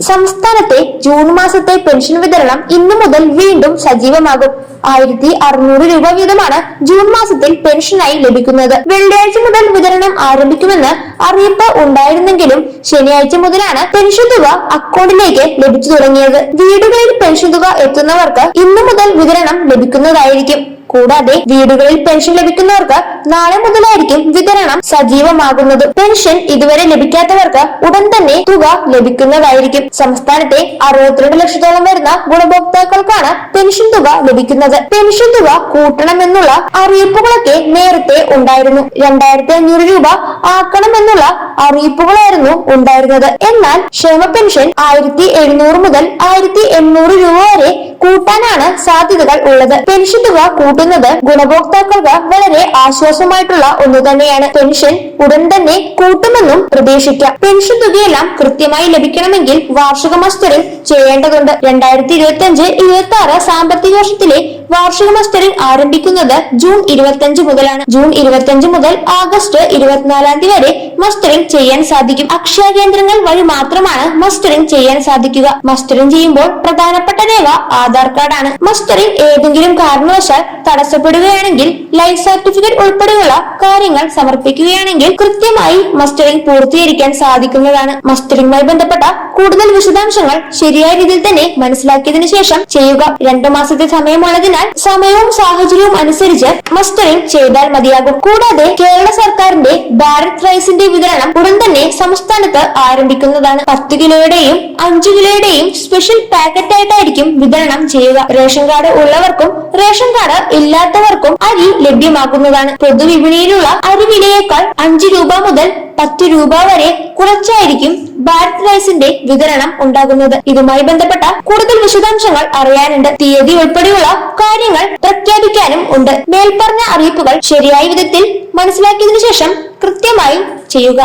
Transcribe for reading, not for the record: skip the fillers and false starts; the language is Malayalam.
സംസ്ഥാനത്തെ ജൂൺ മാസത്തെ പെൻഷൻ വിതരണം ഇന്നു മുതൽ വീണ്ടും സജീവമാകും. 1600 രൂപ വീതമാണ് ജൂൺ മാസത്തിൽ പെൻഷനായി ലഭിക്കുന്നത്. വെള്ളിയാഴ്ച മുതൽ വിതരണം ആരംഭിക്കുമെന്ന് അറിയിപ്പ് ഉണ്ടായിരുന്നെങ്കിലും ശനിയാഴ്ച മുതലാണ് പെൻഷൻ തുക അക്കൗണ്ടിലേക്ക് ലഭിച്ചു തുടങ്ങിയത്. വീടുകളിൽ പെൻഷൻ തുക എത്തുന്നവർക്ക് ഇന്നു മുതൽ വിതരണം ലഭിക്കുന്നതായിരിക്കും. കൂടാതെ വീടുകളിൽ പെൻഷൻ ലഭിക്കുന്നവർക്ക് നാളെ മുതലായിരിക്കും വിതരണം സജീവമാകുന്നത്. പെൻഷൻ ഇതുവരെ ലഭിക്കാത്തവർക്ക് ഉടൻ തന്നെ തുക ലഭിക്കുന്നതായിരിക്കും. സംസ്ഥാനത്തെ 62 ലക്ഷത്തോളം വരുന്ന ഗുണഭോക്താക്കൾക്കാണ് പെൻഷൻ തുക ലഭിക്കുന്നത്. പെൻഷൻ തുക കൂട്ടണമെന്നുള്ള അറിയിപ്പുകളൊക്കെ നേരത്തെ ഉണ്ടായിരുന്നു. 2500 രൂപ ആക്കണമെന്നുള്ള അറിയിപ്പുകളായിരുന്നു ഉണ്ടായിരുന്നത്. എന്നാൽ ക്ഷേമ പെൻഷൻ 1700 മുതൽ 1800 രൂപ വരെ കൂട്ടാനാണ് സാധ്യതകൾ ഉള്ളത്. പെൻഷൻ തുക കൂട്ടുന്നത് ഗുണഭോക്താക്കൾക്ക് വളരെ ആശ്വാസമായിട്ടുള്ള ഒന്നു തന്നെയാണ്. പെൻഷൻ ഉടൻ തന്നെ കൂട്ടുമെന്നും പ്രതീക്ഷിക്കാം. പെൻഷൻ തുകയെല്ലാം കൃത്യമായി ലഭിക്കണമെങ്കിൽ വാർഷിക മസ്റ്ററിംഗ് ചെയ്യേണ്ടതുണ്ട്. 2025-26 സാമ്പത്തിക വർഷത്തിലെ വാർഷിക മസ്റ്ററിംഗ് ആരംഭിക്കുന്നത് ജൂൺ 25 മുതലാണ്. ജൂൺ 25 മുതൽ ആഗസ്റ്റ് 24 വരെ മസ്റ്ററിംഗ് ചെയ്യാൻ സാധിക്കും. അക്ഷയ കേന്ദ്രങ്ങൾ വഴി മാത്രമാണ് മസ്റ്ററിംഗ് ചെയ്യാൻ സാധിക്കുക. മസ്റ്ററിംഗ് ചെയ്യുമ്പോൾ പ്രധാനപ്പെട്ട രേഖ ആധാർ കാർഡാണ്. മസ്റ്ററിംഗ് ഏതെങ്കിലും കാരണവശാൽ തടസ്സപ്പെടുകയാണെങ്കിൽ ലൈഫ് സർട്ടിഫിക്കറ്റ് ഉൾപ്പെടെയുള്ള കാര്യങ്ങൾ സമർപ്പിക്കുകയാണെങ്കിൽ കൃത്യമായി മസ്റ്ററിംഗ് പൂർത്തീകരിക്കാൻ സാധിക്കുന്നതാണ്. മസ്റ്ററിംഗുമായി ബന്ധപ്പെട്ട കൂടുതൽ വിശദാംശങ്ങൾ ശരിയായ രീതിയിൽ തന്നെ മനസ്സിലാക്കിയതിനു ശേഷം ചെയ്യുക. 2 മാസത്തെ സമയമുള്ളതിനാൽ സമയവും സാഹചര്യവും അനുസരിച്ച് മസ്റ്ററിംഗ് ചെയ്താൽ മതിയാകും. കൂടാതെ കേരള സർക്കാരിന്റെ ഭാരത് റൈസിന്റെ വിതരണം ഉടൻ തന്നെ സംസ്ഥാനത്ത് ആരംഭിക്കുന്നതാണ്. 10 കിലോയുടെയും 5 കിലോയുടെയും സ്പെഷ്യൽ പാക്കറ്റ് ആയിട്ടായിരിക്കും വിതരണം ചെയ്യുക. റേഷൻ കാർഡ് ഉള്ളവർക്കും റേഷൻ കാർഡ് ഇല്ലാത്തവർക്കും അരി ലഭ്യമാക്കുന്നതാണ്. പൊതുവിപണിയിലുള്ള അരി വിലയേക്കാൾ 5 രൂപ മുതൽ 10 രൂപ വരെ കുറച്ചായിരിക്കും ഭാരത് റൈസിന്റെ വിതരണം ഉണ്ടാകുന്നത്. ഇതുമായി ബന്ധപ്പെട്ട കൂടുതൽ വിശദാംശങ്ങൾ അറിയാനുണ്ട്. തീയതി ഉൾപ്പെടെയുള്ള കാര്യങ്ങൾ പ്രഖ്യാപിക്കാനും ഉണ്ട്. മേൽപ്പറഞ്ഞ അറിയിപ്പുകൾ ശരിയായ വിധത്തിൽ മനസ്സിലാക്കിയതിനു ശേഷം കൃത്യമായി ചെയ്യുക.